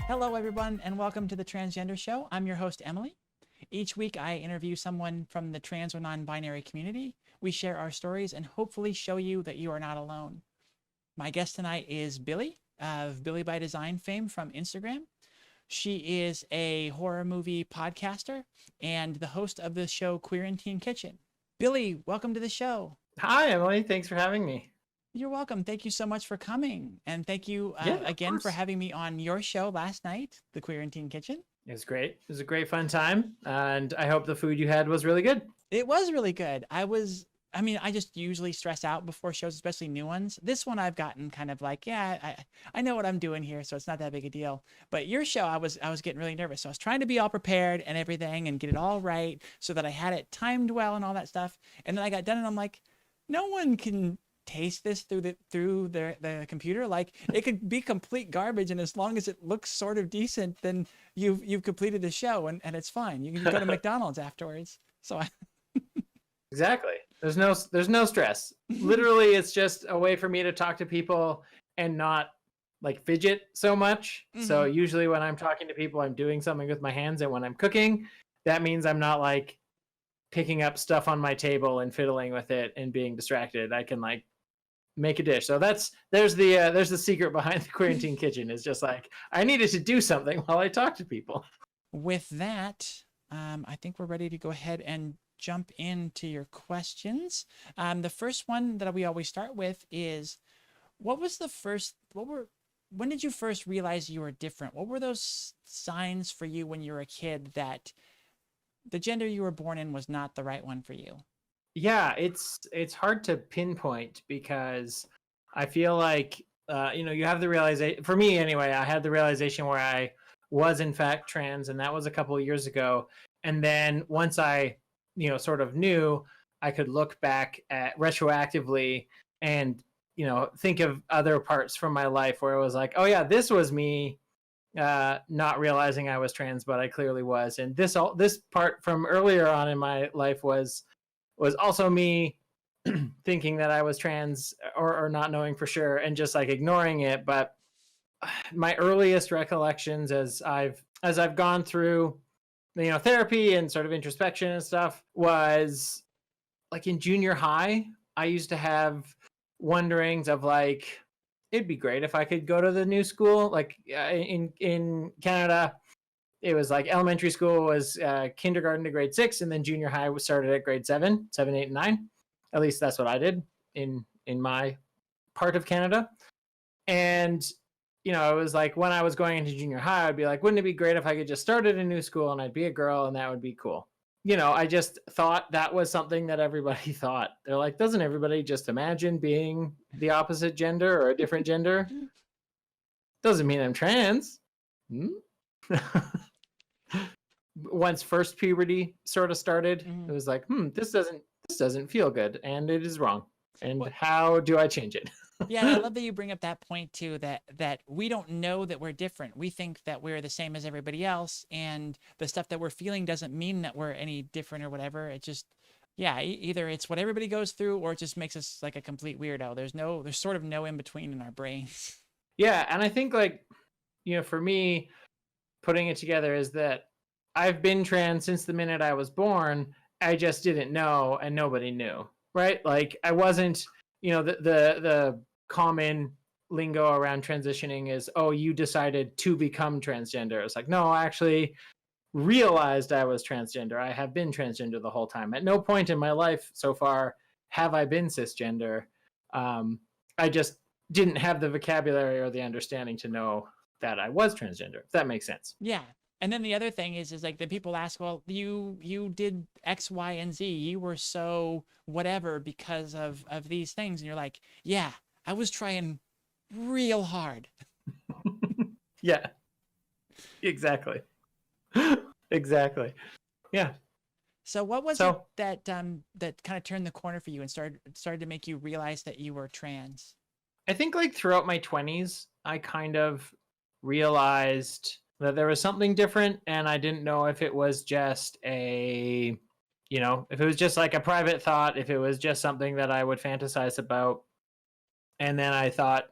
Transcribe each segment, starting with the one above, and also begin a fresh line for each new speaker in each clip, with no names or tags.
Hello, everyone, and welcome to the Transgender Show. I'm your host, Emily. Each week, I interview someone from the trans or non-binary community. We share our stories and hopefully show you that you are not alone. My guest tonight is Billie, of Billie by Design fame from Instagram. She is a horror movie podcaster and the host of the show Queerantine Kitchen. Billie, welcome to the show.
Hi, Emily. Thanks for having me.
You're welcome. Thank you so much for coming. And thank you again for
course.
having me on your show last night, the Queerantine Kitchen.
It was great. It was a great fun time. And I hope the food you had was really good.
It was really good. I just usually stress out before shows, especially new ones. This one I've gotten kind of like, yeah, I know what I'm doing here, so it's not that big a deal. But your show, I was getting really nervous. So I was trying to be all prepared and everything and get it all right so that I had it timed well and all that stuff. And then I got done and I'm like, no one can taste this through the computer. Like, it could be complete garbage, and as long as it looks sort of decent, then you've completed the show and it's fine. You can go to McDonald's afterwards. So
Exactly. There's no stress. Literally, it's just a way for me to talk to people and not like fidget so much. So usually when I'm talking to people, I'm doing something with my hands, and when I'm cooking, that means I'm not like picking up stuff on my table and fiddling with it and being distracted. I can like make a dish. So there's the secret behind the Queerantine Kitchen, is just like I needed to do something while I talk to people.
with that, I think we're ready to go ahead and jump into your questions. The first one that we always start with is, when did you first realize you were different? What were those signs for you when you were a kid that the gender you were born in was not the right one for you?
Yeah, it's hard to pinpoint, because I feel like you have the realization. For me anyway, I had the realization where I was in fact trans, and that was a couple of years ago. And then once I sort of knew, I could look back at retroactively and think of other parts from my life where it was like, oh yeah, this was me not realizing I was trans, but I clearly was. And this part from earlier on in my life was also me thinking that I was trans, or not knowing for sure and just like ignoring it. But my earliest recollections as I've gone through therapy and sort of introspection and stuff was like in junior high. I used to have wonderings of like, it'd be great if I could go to the new school. Like in Canada, it was like elementary school was kindergarten to grade 6, and then junior high was started at grade 7, 8, and 9. At least that's what I did in my part of Canada. And it was like when I was going into junior high, I'd be like, wouldn't it be great if I could just start at a new school and I'd be a girl and that would be cool. I just thought that was something that everybody thought. They're like, doesn't everybody just imagine being the opposite gender or a different gender? Doesn't mean I'm trans. Once first puberty sort of started, it was like, this doesn't feel good, and it is wrong. And how do I change it?
Yeah, I love that you bring up that point too, that we don't know that we're different. We think that we're the same as everybody else, and the stuff that we're feeling doesn't mean that we're any different or whatever. It just, either it's what everybody goes through, or it just makes us like a complete weirdo. There's sort of no in between in our brains.
Yeah, and I think like, for me, putting it together is that I've been trans since the minute I was born. I just didn't know, and nobody knew, right? Like I wasn't, the common lingo around transitioning is, oh, you decided to become transgender. It's like, no, I actually realized I was transgender. I have been transgender the whole time. At no point in my life so far have I been cisgender. I just didn't have the vocabulary or the understanding to know that I was transgender, if that makes sense.
Yeah. And then the other thing is like the people ask, well, you did X, Y, and Z. You were so whatever because of these things. And you're like, yeah, I was trying real hard.
Yeah, exactly. Exactly. Yeah.
So what was it that kind of turned the corner for you and started to make you realize that you were trans?
I think like throughout my 20s, I kind of realized that there was something different, and I didn't know if it was just if it was just like a private thought, if it was just something that I would fantasize about. And then I thought,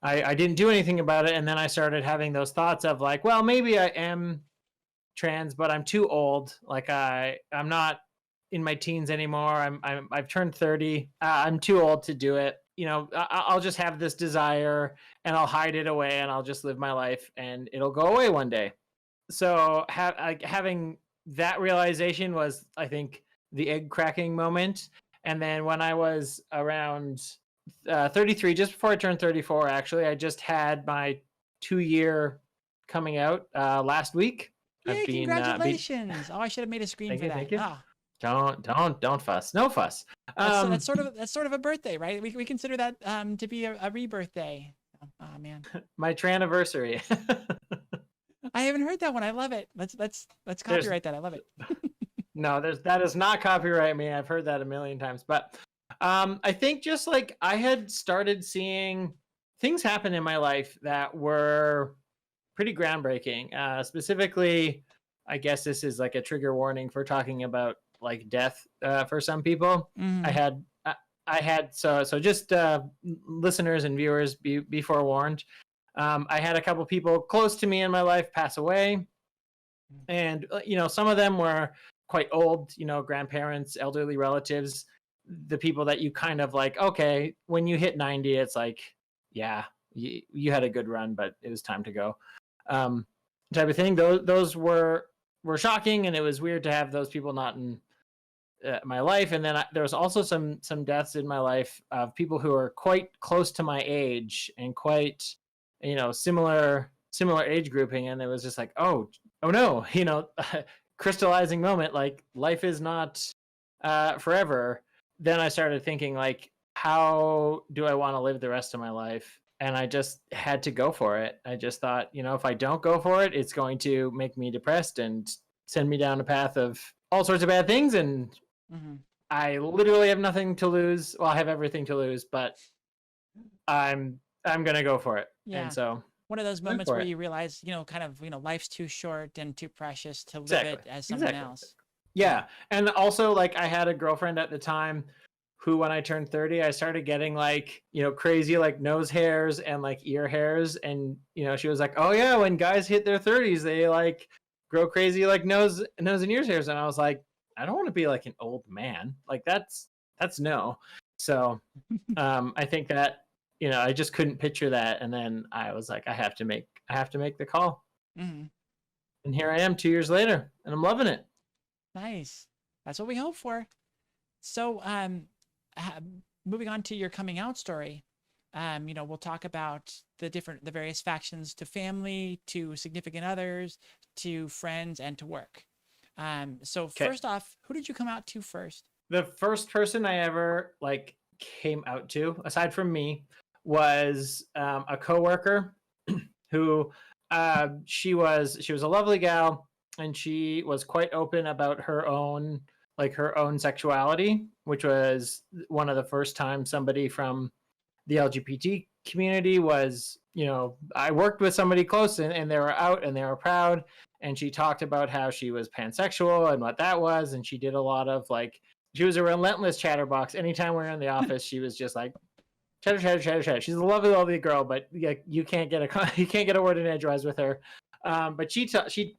I didn't do anything about it, and then I started having those thoughts of like, well, maybe I am trans, but I'm too old. Like I'm not in my teens anymore. I've turned 30. I'm too old to do it. I'll just have this desire and I'll hide it away and I'll just live my life and it'll go away one day. So having that realization was, I think, the egg cracking moment. And then when I was around 33, just before I turned 34, actually, I just had my 2-year coming out last week.
Yay, congratulations. Oh, I should have made a screen for that.
Thank you.
Oh.
Don't fuss. No fuss.
That's sort of a birthday, right? We consider that to be a rebirth day. Oh man.
My Tranniversary.
I haven't heard that one. I love it. Let's copyright that. I love it.
No, that is not copyright me. I've heard that a million times. But I think just like I had started seeing things happen in my life that were pretty groundbreaking. Specifically, I guess this is like a trigger warning for talking about like death for some people. I had so just listeners and viewers be forewarned. I had a couple people close to me in my life pass away, and some of them were quite old, grandparents, elderly relatives, the people that you kind of like, okay, when you hit 90, it's like, yeah, you had a good run, but it was time to go, type of thing. Those were shocking, and it was weird to have those people not in my life. And then there was also some deaths in my life of people who are quite close to my age and quite similar age grouping, and it was just like, oh no, crystallizing moment, like life is not forever. Then I started thinking, like, how do I want to live the rest of my life? And I just had to go for it. I just thought, if I don't go for it, it's going to make me depressed and send me down a path of all sorts of bad things. And I literally have nothing to lose. Well, I have everything to lose, but I'm gonna go for it.
Yeah.
And so
one of those moments where you realize, life's too short and too precious to live it as someone else.
Yeah. And also, like, I had a girlfriend at the time who, when I turned 30, I started getting like, crazy like nose hairs and like ear hairs. And, she was like, oh yeah, when guys hit their 30s, they like grow crazy like nose and ears hairs. And I was like, I don't want to be like an old man. Like that's no. So I think that, I just couldn't picture that. And then I was like, I have to make the call. And here I am 2 years later, and I'm loving it.
Nice. That's what we hope for. So, moving on to your coming out story, we'll talk about the various factions, to family, to significant others, to friends, and to work. So first off, who did you come out to first?
The first person I ever like came out to, aside from me, was a coworker who she was a lovely gal, and she was quite open about her own sexuality, which was one of the first times somebody from the LGBT community was, I worked with somebody close, and they were out and they were proud. And she talked about how she was pansexual and what that was. And she did a lot of like, she was a relentless chatterbox. Anytime we were in the office, she was just like, chatter. She's a lovely, lovely girl, but you can't get a word in edgewise with her. But she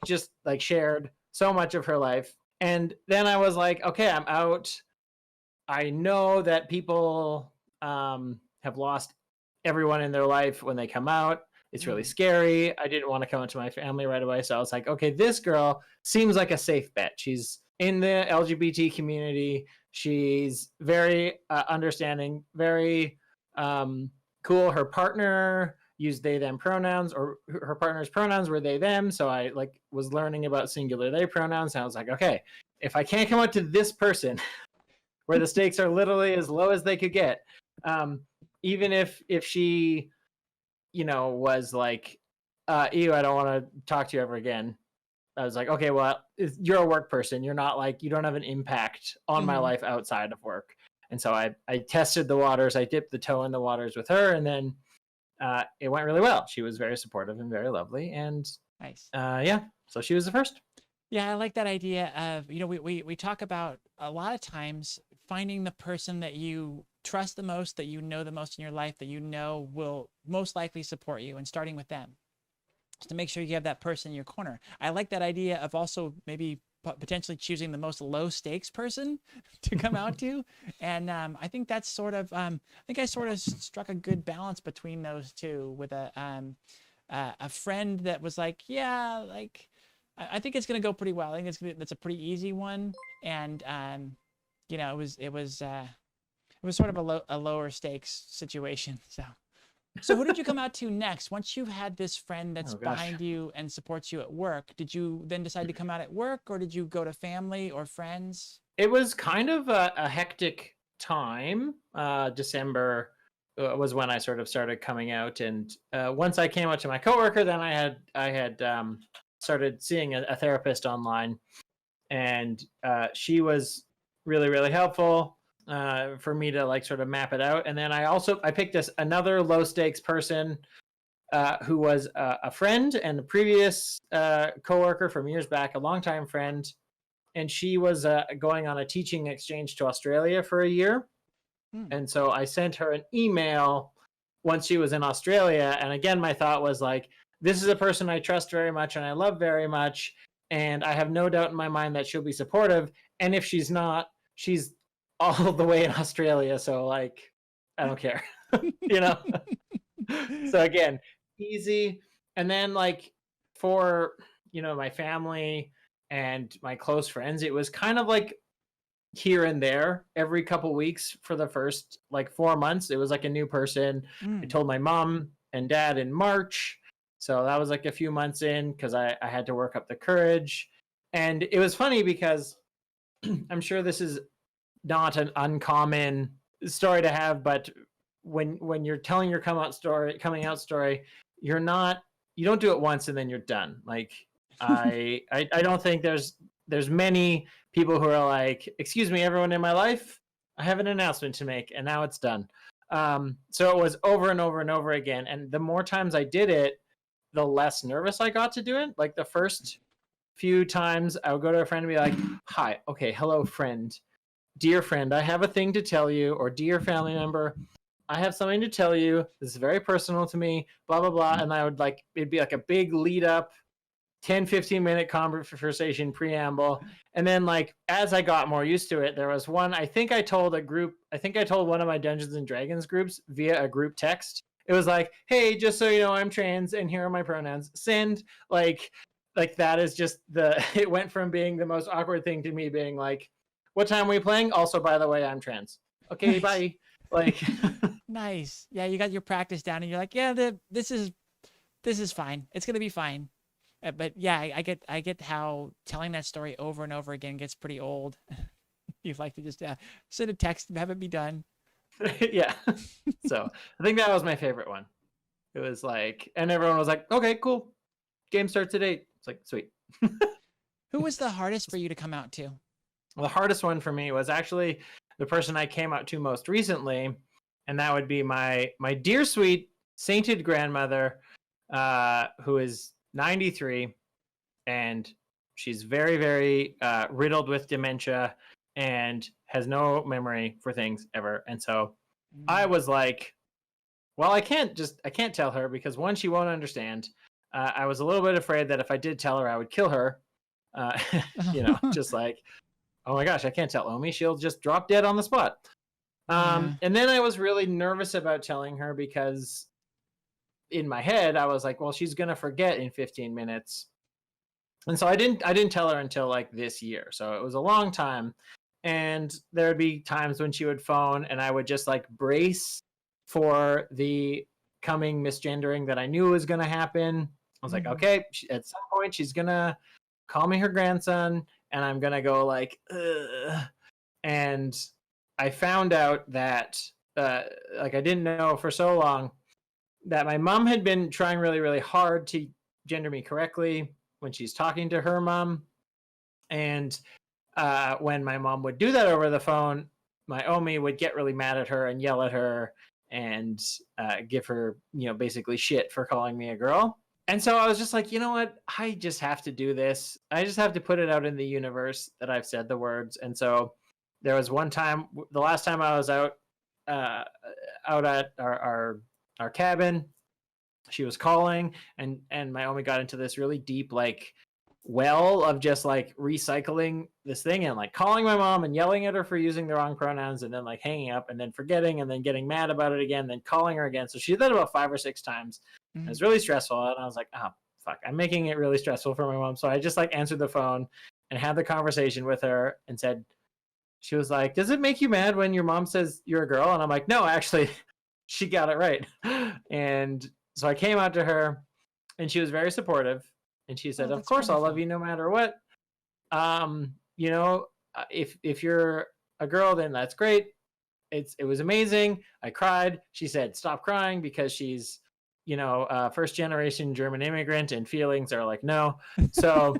just like shared so much of her life. And then I was like, okay, I'm out. I know that people have lost everyone in their life when they come out. It's really scary. I didn't want to come into my family right away. So I was like, okay, this girl seems like a safe bet. She's in the LGBT community. She's very understanding, very cool. Her partner used they them pronouns, or her partner's pronouns were they them. So I like was learning about singular they pronouns, and I was like, okay, if I can't come out to this person where the stakes are literally as low as they could get, even if she was like, ew, I don't want to talk to you ever again, I was like, okay, well, you're a work person, you're not like, you don't have an impact on my life outside of work. And so I tested the waters. I dipped the toe in the waters with her, and then it went really well. She was very supportive and very lovely. And
nice.
So she was the first.
Yeah, I like that idea of, we talk about a lot of times finding the person that you trust the most, that you know the most in your life, that you know will most likely support you, and starting with them, to make sure you have that person in your corner. I like that idea of also maybe potentially choosing the most low stakes person to come out to. And I think that's sort of, I think I sort of struck a good balance between those two, with a friend that was like, yeah, like, I think it's going to go pretty well. I think that's a pretty easy one. And, you know, it was sort of a lower stakes situation. So who did you come out to next? Once you've had this friend that's behind you and supports you at work, did you then decide to come out at work, or did you go to family or friends?
It was kind of a hectic time. December was when I sort of started coming out, and once I came out to my coworker, then I had started seeing a therapist online, and she was really, really helpful for me to like sort of map it out. And then I picked another low stakes person who was a friend and a previous coworker from years back, a longtime friend, and she was going on a teaching exchange to Australia for a year. And so I sent her an email once she was in Australia. And again, my thought was like, this is a person I trust very much and I love very much, and I have no doubt in my mind that she'll be supportive. And if she's not, she's all the way in Australia, so like, I don't care, you know. So again, easy. And then like for, you know, my family and my close friends, it was kind of like here and there every couple weeks for the first like 4 months. It was like a new person. I told my mom and dad in March, so that was like a few months in, because I had to work up the courage. And it was funny because I'm sure this is not an uncommon story to have, but when you're telling your coming out story, you don't do it once and then you're done. Like I don't think there's many people who are like, excuse me, everyone in my life, I have an announcement to make, and now it's done. So it was over and over and over again. And the more times I did it, the less nervous I got to do it. Like the first few times I would go to a friend and be like, hi, okay, hello friend, dear friend, I have a thing to tell you, or dear family member, I have something to tell you. This is very personal to me, blah, blah, blah. And I would like, it'd be like a big lead up, 10-15 minute conversation preamble. And then like, as I got more used to it, there was one, I think I told one of my Dungeons and Dragons groups via a group text. It was like, hey, just so you know, I'm trans and here are my pronouns. Send. Like that is just it went from being the most awkward thing to me being like, what time are we playing? Also, by the way, I'm trans. Okay, nice. Bye. Like,
nice. Yeah, you got your practice down, and you're like, yeah, this is fine. It's gonna be fine. But yeah, I get how telling that story over and over again gets pretty old. You'd like to just send a text, have it be done.
Yeah. So I think that was my favorite one. It was like, and everyone was like, okay, cool. Game starts at 8. It's like, sweet.
Who was the hardest for you to come out to?
Well, the hardest one for me was actually the person I came out to most recently, and that would be my dear sweet sainted grandmother, who is 93, and she's very, very riddled with dementia and has no memory for things ever. And so I was like, well, I can't tell her, because one, she won't understand. I was a little bit afraid that if I did tell her, I would kill her. You know, just like, oh my gosh, I can't tell Omi. She'll just drop dead on the spot. And then I was really nervous about telling her, because in my head, I was like, well, she's going to forget in 15 minutes. And so I didn't tell her until like this year. So it was a long time. And there would be times when she would phone and I would just like brace for the coming misgendering that I knew was going to happen. I was like, okay, at some point she's going to call me her grandson, and I'm going to go like, ugh. And I found out that, like, I didn't know for so long that my mom had been trying really, really hard to gender me correctly when she's talking to her mom. And when my mom would do that over the phone, my Omi would get really mad at her and yell at her and give her, you know, basically shit for calling me a girl. And so I was just like, you know what? I just have to do this. I just have to put it out in the universe that I've said the words. And so there was one time, the last time I was out uh, out at our cabin. She was calling, and my Omi got into this really deep like well of just like recycling this thing and like calling my mom and yelling at her for using the wrong pronouns and then like hanging up and then forgetting and then getting mad about it again, then calling her again. So she did that about 5 or 6 times. It was really stressful, and I was like, oh fuck, I'm making it really stressful for my mom. So I just like answered the phone and had the conversation with her and said, she was like, does it make you mad when your mom says you're a girl? And I'm like, no, actually, she got it right. And so I came out to her, and she was very supportive. And she said,
Oh,
of
that's
course, I'll love
wonderful.
you no matter what. You know, if you're a girl, then that's great. It was amazing. I cried. She said, stop crying, because she's, first generation German immigrant, and feelings are like, no. So,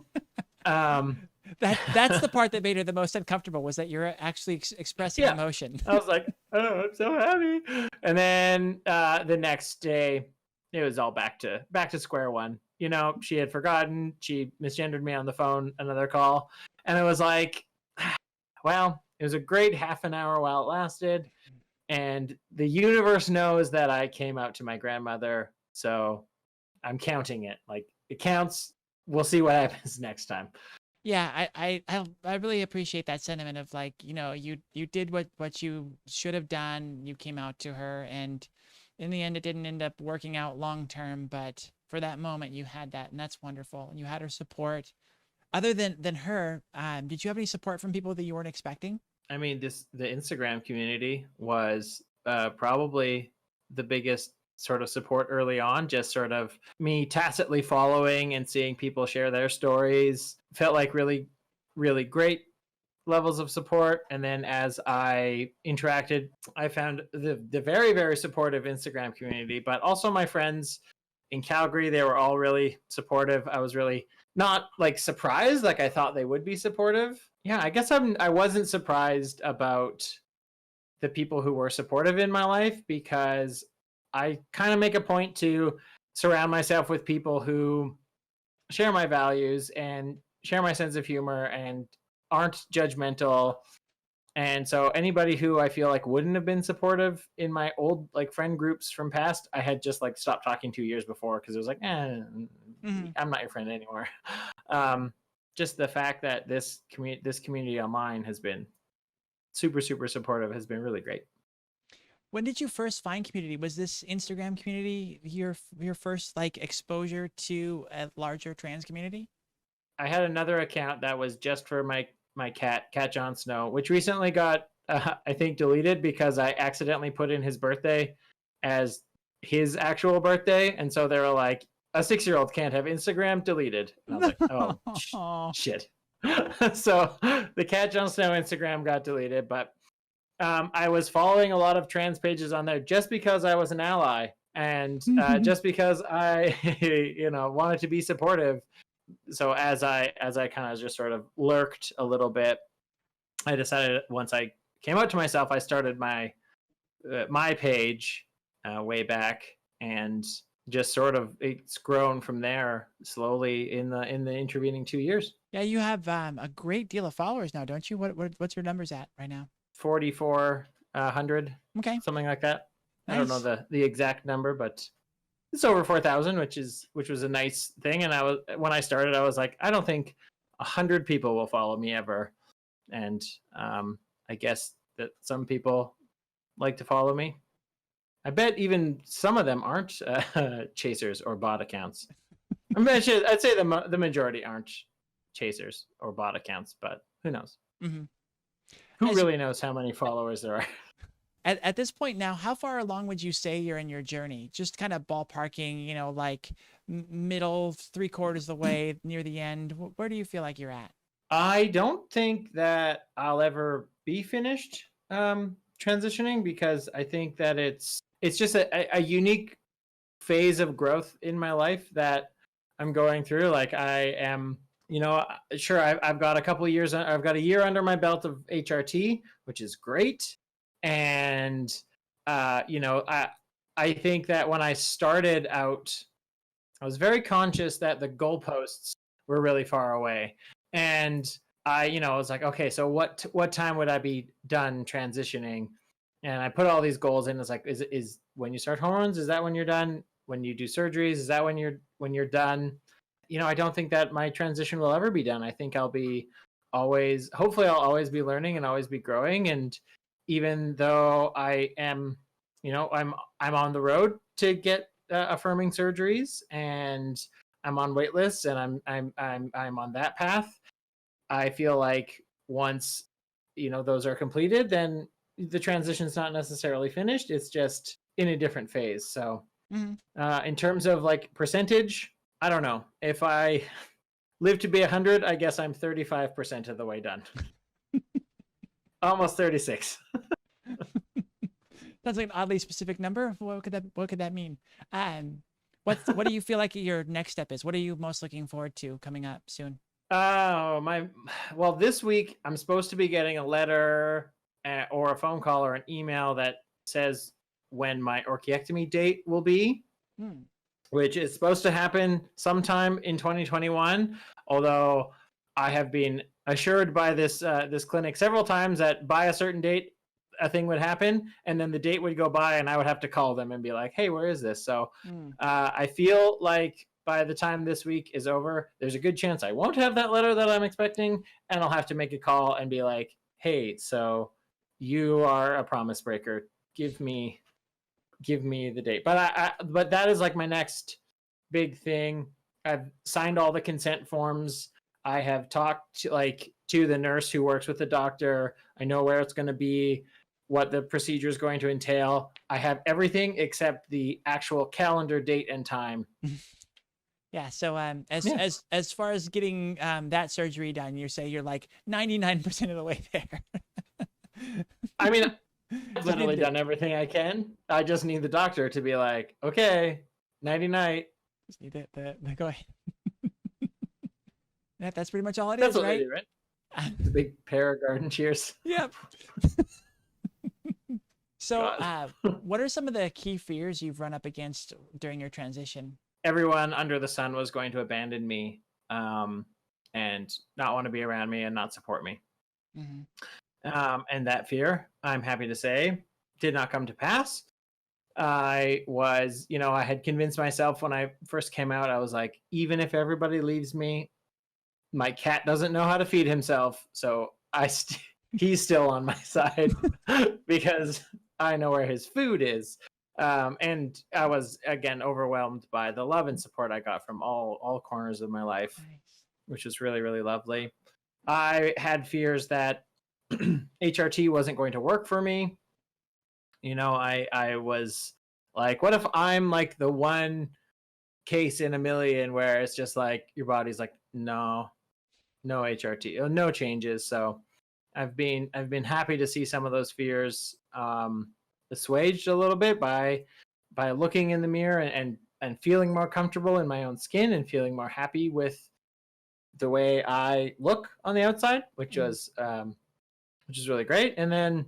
That's the part that made her the most uncomfortable, was that you're actually expressing
yeah,
emotion.
I was like, oh, I'm so happy. And then the next day, it was all back to square one. She had forgotten. She misgendered me on the phone, another call. And it was like, well, it was a great half an hour while it lasted. And the universe knows that I came out to my grandmother. So I'm counting it. Like, it counts. We'll see what happens next time.
Yeah, I really appreciate that sentiment of like, you did what you should have done. You came out to her, and in the end it didn't end up working out long term, but for that moment you had that, and that's wonderful. And you had her support. Other than her, did you have any support from people that you weren't expecting?
I mean, the Instagram community was probably the biggest sort of support early on. Just sort of me tacitly following and seeing people share their stories felt like really, really great levels of support. And then as I interacted, I found the very, very supportive Instagram community, but also my friends in Calgary. They were all really supportive. I was really not like surprised, like I thought they would be supportive. Yeah, I guess I wasn't surprised about the people who were supportive in my life, because I kind of make a point to surround myself with people who share my values and share my sense of humor and aren't judgmental. And so anybody who I feel like wouldn't have been supportive in my old like friend groups from past, I had just like stopped talking to years before, because it was like, I'm not your friend anymore. Just the fact that this community online has been super, super supportive has been really great.
When did you first find community? Was this Instagram community your first like exposure to a larger trans community?
I had another account that was just for my cat Jon Snow, which recently got I think deleted, because I accidentally put in his birthday as his actual birthday, and so they were like, a 6-year-old can't have Instagram, deleted. And I was like, oh shit. So the Cat Jon Snow Instagram got deleted, but I was following a lot of trans pages on there just because I was an ally, and just because I wanted to be supportive. So as I kind of just sort of lurked a little bit, I decided, once I came out to myself, I started my page way back, and just sort of it's grown from there slowly in the intervening 2 years.
Yeah, you have a great deal of followers now, don't you? What's your numbers at right now?
4,400,
Okay,
something like that. I don't know
nice.
the exact number, but it's over 4,000, which was a nice thing. And when I started, I was like, I don't think 100 people will follow me ever. And I guess that some people like to follow me. I bet even some of them aren't chasers or bot accounts. I'd say the majority aren't chasers or bot accounts, but who knows?
Mm-hmm.
Who really knows how many followers there are?
At this point now, how far along would you say you're in your journey? Just kind of ballparking, like middle, 3/4 of the way, near the end. Where do you feel like you're at?
I don't think that I'll ever be finished transitioning, because I think that it's just a unique phase of growth in my life that I'm going through. Like, I am, sure, I've got a couple of years, I've got a year under my belt of HRT, which is great. And I think that when I started out, I was very conscious that the goalposts were really far away. And I was like, okay, so what time would I be done transitioning? And I put all these goals in. It's like, is when you start hormones, is that when you're done? When you do surgeries, is that when you're done? I don't think that my transition will ever be done. I think I'll be hopefully I'll always be learning and always be growing. And even though I am, I'm on the road to get affirming surgeries, and I'm on wait lists, and I'm on that path. I feel like once those are completed, then the transition's not necessarily finished. It's just in a different phase. So in terms of like percentage, I don't know. If I live to be 100, I guess I'm 35% of the way done. Almost 36.
Sounds like an oddly specific number. What could that mean? What do you feel like your next step is? What are you most looking forward to coming up soon?
Well, this week I'm supposed to be getting a letter or a phone call or an email that says when my orchiectomy date will be, which is supposed to happen sometime in 2021. Although I have been assured by this clinic several times that by a certain date a thing would happen, and then the date would go by and I would have to call them and be like, hey, where is this? So I feel like by the time this week is over, there's a good chance I won't have that letter that I'm expecting, and I'll have to make a call and be like, hey, so you are a promise breaker. Give me the date. But that is like my next big thing. I've signed all the consent forms. I have talked to the nurse who works with the doctor. I know where it's going to be, what the procedure is going to entail. I have everything except the actual calendar date and time.
Yeah. So as far as getting that surgery done, you say you're like 99% of the way there.
I mean, I've literally done everything I can. I just need the doctor to be like, okay, nighty night.
Just need the go ahead. That's pretty much all it
That's
is,
what
right?
they do, right? The big pair of garden shears.
Yep. So, what are some of the key fears you've run up against during your transition?
Everyone under the sun was going to abandon me and not want to be around me and not support me. And that fear, I'm happy to say, did not come to pass. I was, I had convinced myself when I first came out, I was like, even if everybody leaves me, my cat doesn't know how to feed himself. So he's still on my side because I know where his food is. And I was, again, overwhelmed by the love and support I got from all corners of my life, which was really, really lovely. I had fears that HRT wasn't going to work for me. I was like, what if I'm like the one case in a million where it's just like your body's like, no HRT, no changes. So I've been happy to see some of those fears assuaged a little bit by looking in the mirror and feeling more comfortable in my own skin and feeling more happy with the way I look on the outside, which is really great. And then,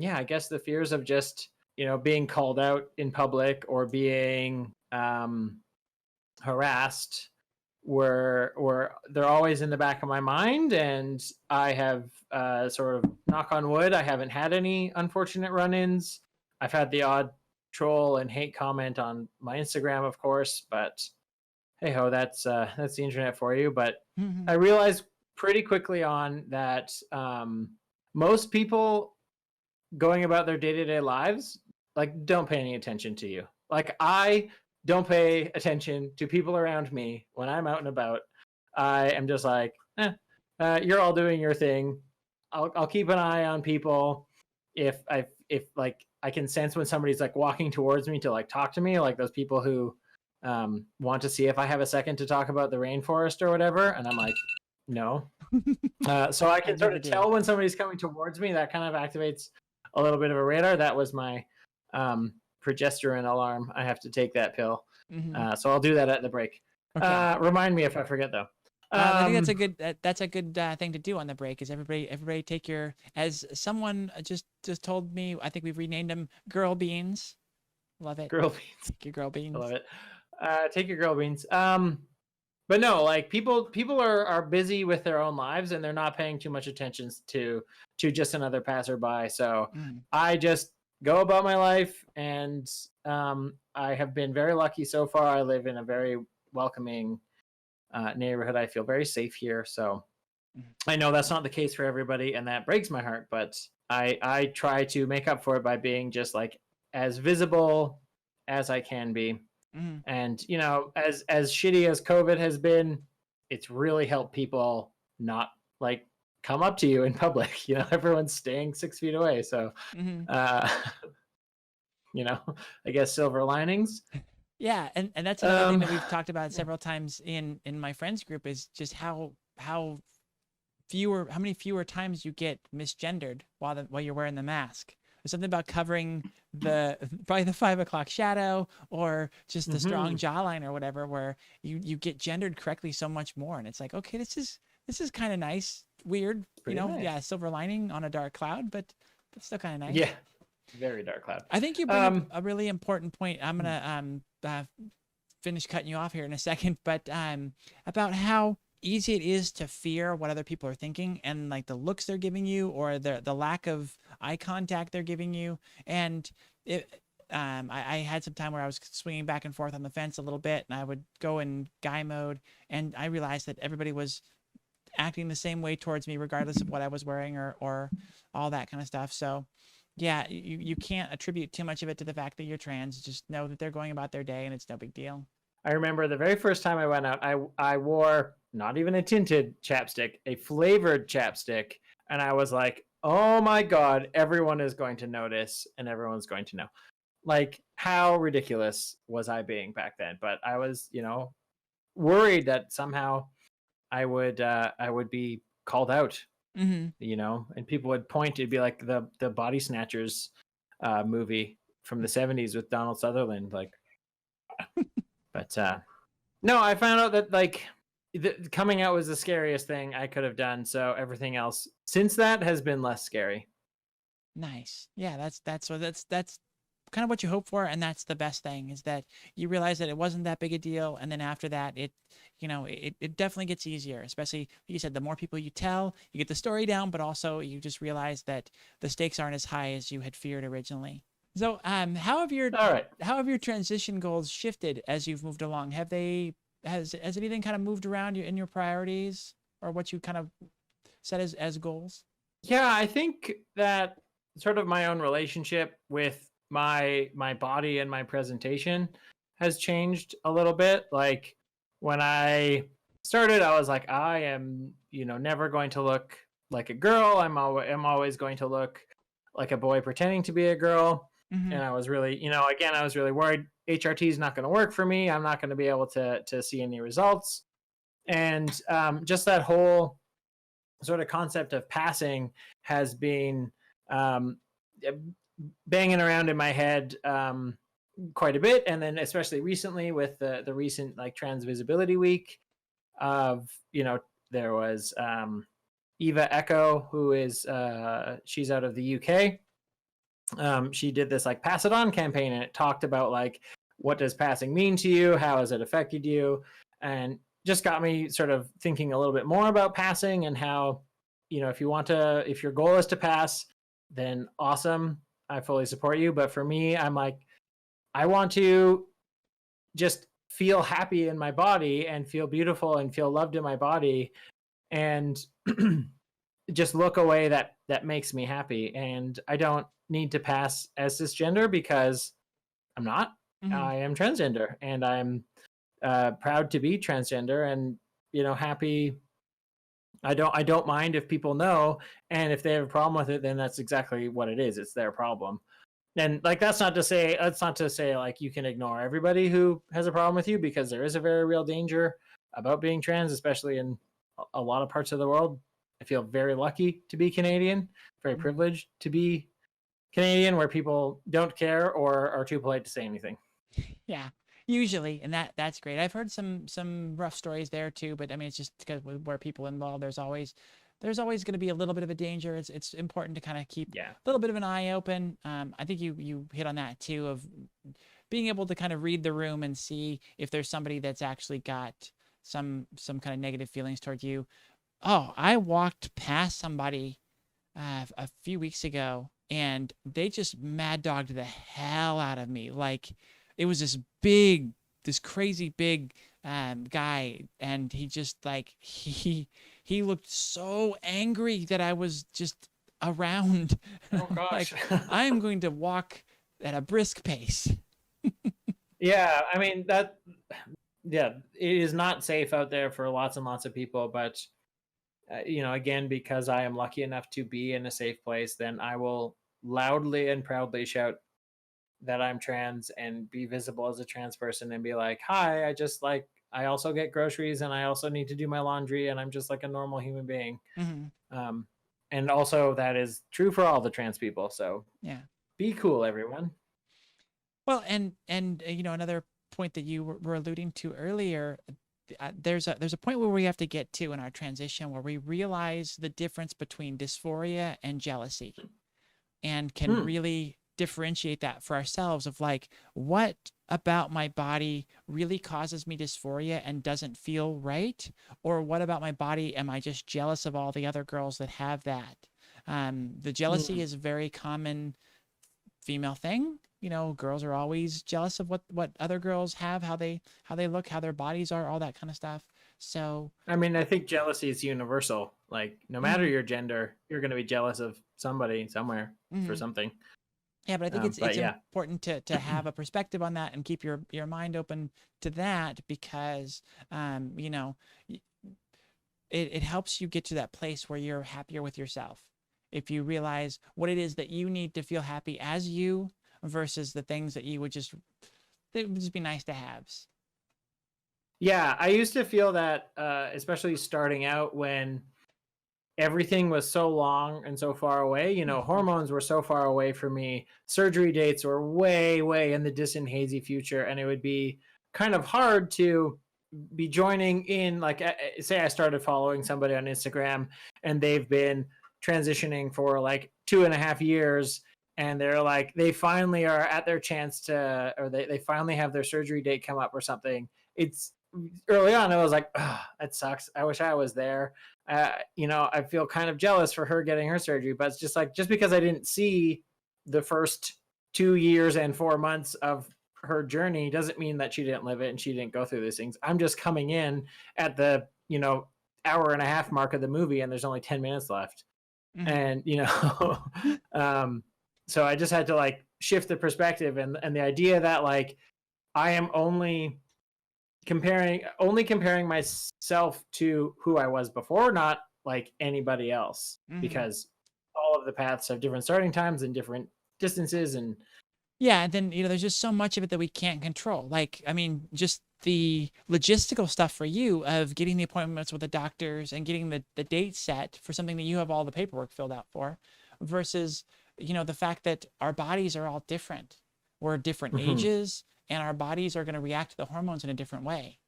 I guess the fears of just, being called out in public or being harassed they're always in the back of my mind. And I have sort of, knock on wood, I haven't had any unfortunate run-ins. I've had the odd troll and hate comment on my Instagram, of course, but hey ho, that's the internet for you. But I realized pretty quickly on that most people going about their day-to-day lives don't pay any attention to you. Like, I don't pay attention to people around me when I'm out and about. I am just like, you're all doing your thing. I'll keep an eye on people. If I can sense when somebody's like walking towards me to like talk to me, like those people who want to see if I have a second to talk about the rainforest or whatever, and I'm like, no. So I can sort of tell when somebody's coming towards me. That kind of activates a little bit of a radar. That was my progesterone alarm. I have to take that pill. So I'll do that at the break. Okay. Remind me if I forget, though.
I think that's a good thing to do on the break. Is everybody take your, as someone just told me, I think we've renamed them Girl Beans. Love it.
Girl Beans.
Take your Girl Beans.
I love it. Take your Girl Beans. But no, like people are busy with their own lives and they're not paying too much attention to just another passerby. So I just go about my life. And I have been very lucky so far. I live in a very welcoming neighborhood. I feel very safe here. So
Mhm.
I know that's not the case for everybody, and that breaks my heart. But I try to make up for it by being just like as visible as I can be.
Mhm.
And as shitty as COVID has been, it's really helped people not like come up to you in public. Everyone's staying 6 feet away. So,
Mhm.
uh, you know, I guess silver linings.
Yeah, and that's another thing
Um,
that we've talked about several times in my friends group is just how many fewer times you get misgendered while you're wearing the mask. There's something about covering the probably the 5 o'clock shadow or just the strong
mhm,
jawline or whatever, where you get gendered correctly so much more, and it's like, okay, this is kind of nice, weird,
pretty
yeah,
nice.
silver lining on a dark cloud, but still kind of nice.
Yeah, very dark cloud.
I think you bring up
Um,
a really important point. I'm gonna finish cutting you off here in a second, but about how easy it is to fear what other people are thinking and like the looks they're giving you or the lack of eye contact they're giving you. And it, I had some time where I was swinging back and forth on the fence a little bit, and I would go in guy mode, and I realized that everybody was acting the same way towards me, regardless of what I was wearing or all that kind of stuff. So, yeah, you can't attribute too much of it to the fact that you're trans. Just know that they're going about their day, and it's no big deal.
I remember the very first time I went out, I wore not even a tinted chapstick, a flavored chapstick, and I was like, "Oh my god, everyone is going to notice and everyone's going to know." Like, how ridiculous was I being back then? But I was, worried that somehow I would be called out,
Mm-hmm.
and people would point. It'd be like the Body Snatchers movie from the '70s with Donald Sutherland. Like, but no, I found out that like coming out was the scariest thing I could have done. So everything else since that has been less scary.
Nice. Yeah, that's kind of what you hope for, and that's the best thing is that you realize that it wasn't that big a deal, and then after that, it definitely gets easier. Especially, like you said, the more people you tell, you get the story down, but also you just realize that the stakes aren't as high as you had feared originally. So,
All right.
how have your transition goals shifted as you've moved along? Has anything kind of moved around in your priorities or what you kind of set as goals?
Yeah, I think that sort of my own relationship with my body and my presentation has changed a little bit. Like when I started, I was like, I am, never going to look like a girl. I'm always going to look like a boy pretending to be a girl.
Mm-hmm.
And I was really, again, I was really worried HRT is not going to work for me. I'm not going to be able to see any results. And just that whole sort of concept of passing has been um, banging around in my head quite a bit, and then especially recently with the recent like Trans Visibility Week of there was Eva Echo, who is she's out of the UK. She did this like Pass It On campaign, and it talked about like what does passing mean to you, how has it affected you, and just got me sort of thinking a little bit more about passing and how if your goal is to pass, then awesome, I fully support you. But for me, I'm like, I want to just feel happy in my body and feel beautiful and feel loved in my body, and just look away that makes me happy. And I don't need to pass as cisgender because I'm not.
Mm-hmm.
I am transgender, and I'm proud to be transgender, and happy. I don't mind if people know, and if they have a problem with it, then that's exactly what it is. It's their problem. And like that's not to say like you can ignore everybody who has a problem with you, because there is a very real danger about being trans, especially in a lot of parts of the world. I feel very lucky to be Canadian, very
Mm-hmm.
privileged to be Canadian, where people don't care or are too polite to say anything.
Yeah, usually, and that's great. I've heard some rough stories there too, but I mean, it's just because where people involved, there's always going to be a little bit of a danger. It's important to kind of keep
Yeah.
a little bit of an eye open. I think you hit on that too of being able to kind of read the room and see if there's somebody that's actually got some kind of negative feelings towards you. Oh, I walked past somebody a few weeks ago and they just mad dogged the hell out of me. Like, it was this crazy big guy, and he just like he looked so angry that I was just around.
Oh gosh.
Like, I am going to walk at a brisk pace.
Yeah, I mean yeah, it is not safe out there for lots and lots of people, but again, because I am lucky enough to be in a safe place, then I will loudly and proudly shout that I'm trans and be visible as a trans person and be like, "Hi, I also get groceries and I also need to do my laundry and I'm just like a normal human being."
Hmm.
Um, and also that is true for all the trans people. So
Yeah.
be cool, everyone.
Well, and another point that you were alluding to earlier, there's a point where we have to get to in our transition where we realize the difference between dysphoria and jealousy, and can
Hmm.
really differentiate that for ourselves of like, what about my body really causes me dysphoria and doesn't feel right, or what about my body am I just jealous of all the other girls that have that. The jealousy
Hmm.
is a very common female thing. Girls are always jealous of what other girls have, how they look, how their bodies are, all that kind of stuff. So,
I mean, I think jealousy is universal. Like, no matter
mhm,
your gender, you're going to be jealous of somebody somewhere for
mhm.
something.
Yeah, but I think it's
But yeah.
important to have a perspective on that and keep your mind open to that, because y- it helps you get to that place where you're happier with yourself. If you realize what it is that you need to feel happy as you, versus the things that you would just they would just be nice to haves.
Yeah, I used to feel that, especially starting out when everything was so long and so far away.
Mhm.
Hormones were so far away for me. Surgery dates were way, way in the distant, hazy future. And it would be kind of hard to be joining in. Like, say I started following somebody on Instagram and they've been transitioning for like 2.5 years. And they're like, they finally are at their chance to, or they finally have their surgery date come up or something. It's early on, I was like, oh, that sucks. I wish I was there. I feel kind of jealous for her getting her surgery, but it's just like, just because I didn't see the first 2 years and 4 months of her journey doesn't mean that she didn't live it and she didn't go through these things. I'm just coming in at the, hour and a half mark of the movie and there's only 10 minutes left.
Mhm.
And, um, so I just had to like shift the perspective and the idea that like I am only comparing myself to who I was before, not like anybody else,
Mhm.
because all of the paths have different starting times and different distances. And
Yeah, and then there's just so much of it that we can't control. Like, I mean, just the logistical stuff for you of getting the appointments with the doctors and getting the date set for something that you have all the paperwork filled out for, versus the fact that our bodies are all different. We're different
Mhm.
ages, and our bodies are going to react to the hormones in a different way.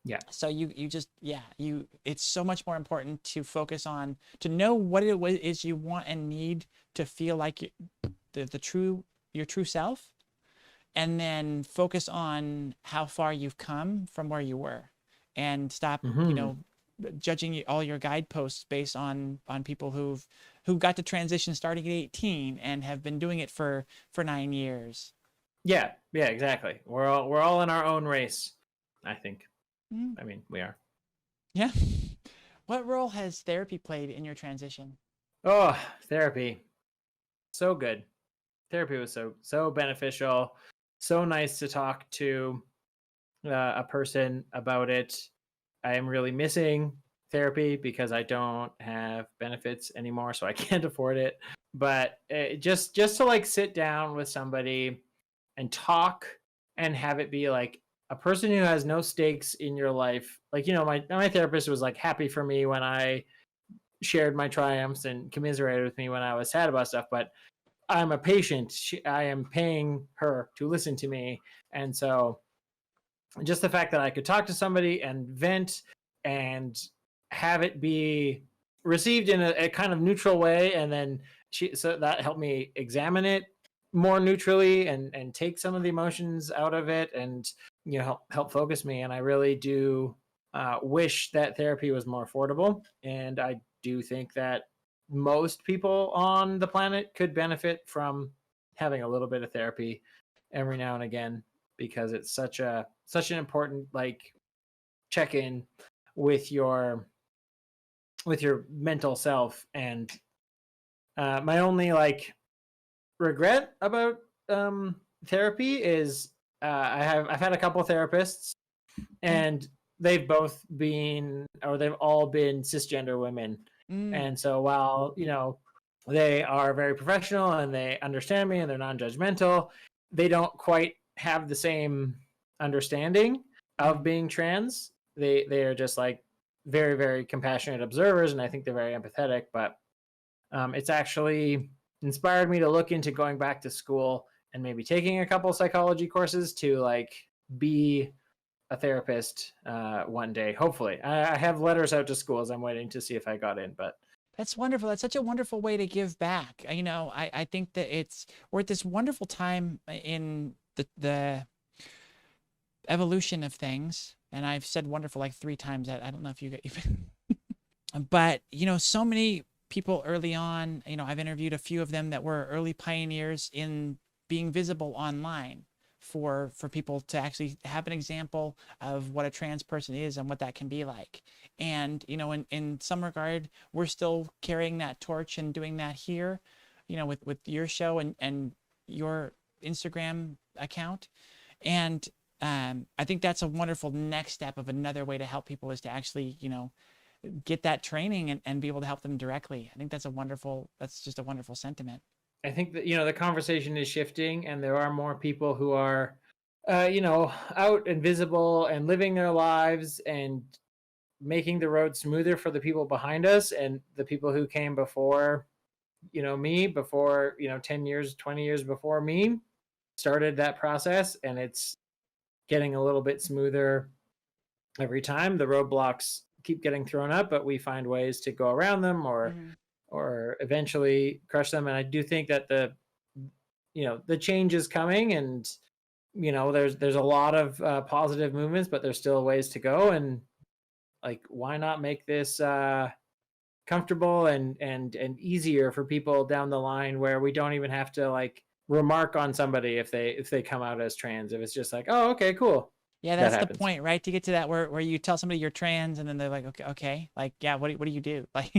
Yeah.
So you just, yeah, it's so much more important to focus on, to know what it is you want and need to feel like the true your true self, and then focus on how far you've come from where you were, and stop
Mhm.
judging all your guideposts based on people who got to transition starting at 18 and have been doing it for 9 years.
Yeah. Yeah. Exactly. We're all in our own race, I think.
Mm,
I mean, we are.
yeah. What role has therapy played in your transition?
Oh, therapy, so good. Therapy was so beneficial. So nice to talk to a person about it. I am really missing therapy because I don't have benefits anymore, so I can't afford it. But just to like sit down with somebody and talk and have it be like a person who has no stakes in your life. Like, my therapist was like happy for me when I shared my triumphs and commiserated with me when I was sad about stuff. But I'm a patient. I am paying her to listen to me, and so just the fact that I could talk to somebody and vent and have it be received in a kind of neutral way, and then so that helped me examine it more neutrally and take some of the emotions out of it, and help focus me. And I really do wish that therapy was more affordable, and I do think that most people on the planet could benefit from having a little bit of therapy every now and again, because it's such an important like check-in with your mental self. And my only like regret about therapy is I've had a couple therapists, and they've all been cisgender women. And so while they are very professional and they understand me and they're non-judgmental, they don't quite have the same understanding of being trans. They are just like very, very compassionate observers, and I think they're very empathetic. But it's actually inspired me to look into going back to school and maybe taking a couple psychology courses to like be a therapist one day. Hopefully, I have letters out to schools. I'm waiting to see if I got in, but.
That's wonderful. That's such a wonderful way to give back. I think that we're at this wonderful time in the evolution of things. And I've said wonderful like 3 times. I don't know if you get even, but so many people early on, I've interviewed a few of them that were early pioneers in being visible online for people to actually have an example of what a trans person is and what that can be like. And in some regard, we're still carrying that torch and doing that here, with your show and your Instagram account. And I think that's a wonderful next step of another way to help people, is to actually get that training and be able to help them directly. I think that's just a wonderful sentiment.
I think that the conversation is shifting, and there are more people who are out and visible and living their lives and making the road smoother for the people behind us and the people who came before me, before 10 years, 20 years before me started that process. And it's getting a little bit smoother every time. The roadblocks keep getting thrown up, but we find ways to go around them or eventually crush them. And I do think that the change is coming, and there's a lot of positive movements, but there's still ways to go. And like, why not make this comfortable and easier for people down the line, where we don't even have to like remark on somebody if they come out as trans, if it's just like, oh, okay, cool.
Yeah, that's the point, right? To get to that where you tell somebody you're trans, and then they're like, okay, like, yeah, what do you do? Like,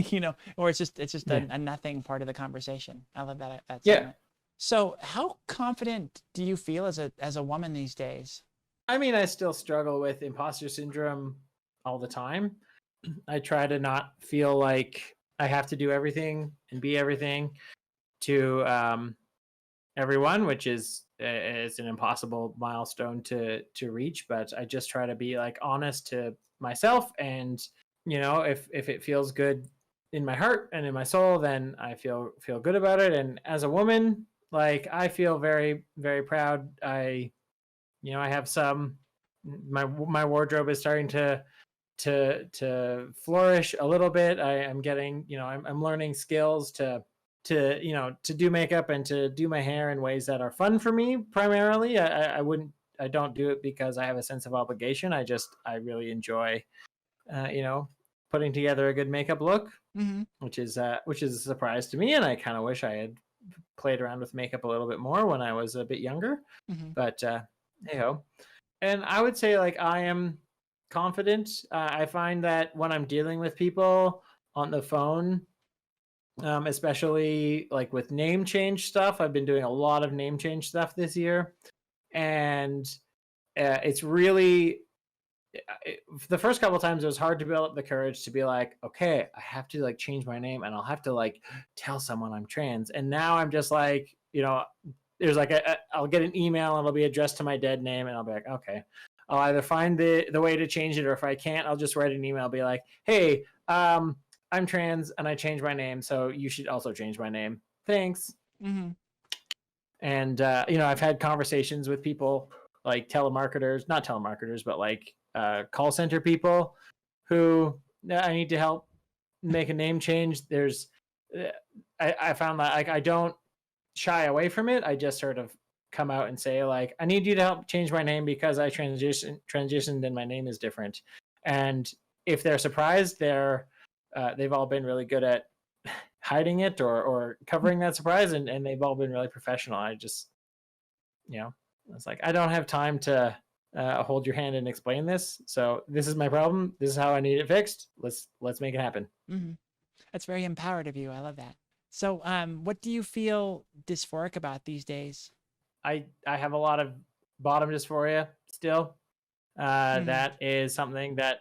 or it's just a nothing part of the conversation. I love that segment.
Yeah.
So how confident do you feel as a woman these days?
I mean, I still struggle with imposter syndrome all the time. I try to not feel like I have to do everything and be everything to everyone, which is an impossible milestone to reach. But I just try to be like honest to myself, and if it feels good in my heart and in my soul, then I feel good about it. And as a woman, like, I feel very, very proud. I have my wardrobe is starting to flourish a little bit. I'm getting, I'm learning skills to do makeup and to do my hair in ways that are fun for me. Primarily, I don't do it because I have a sense of obligation. I really enjoy, putting together a good makeup look, which is a surprise to me. And I kind of wish I had played around with makeup a little bit more when I was a bit younger. But hey-ho. And I would say, like, I am confident. I find that when I'm dealing with people on the phone, especially like with name change stuff, I've been doing a lot of name change stuff this year, and it's really the first couple of times it was hard to build up the courage to be like, okay, I have to like change my name, and I'll have to like tell someone I'm trans. And now I'm just like, there's like I'll get an email and it'll be addressed to my dead name, and I'll be like, okay, I'll either find the way to change it, or if I can't, I'll just write an email, be like, hey, I'm trans and I changed my name, so you should also change my name. Thanks. And I've had conversations with people like telemarketers, not telemarketers, but like call center people who I need to help make a name change. I found that like I don't shy away from it. I just sort of come out and say, like, I need you to help change my name because I transitioned and my name is different. And if they're surprised, they've all been really good at hiding it or covering that surprise, and they've all been really professional. I just, you know, it's like, I don't have time to hold your hand and explain this. So this is my problem. This is how I need it fixed. Let's make it happen.
Mm-hmm. That's very empowered of you. I love that. So, what do you feel dysphoric about these days?
I have a lot of bottom dysphoria still. That is something that,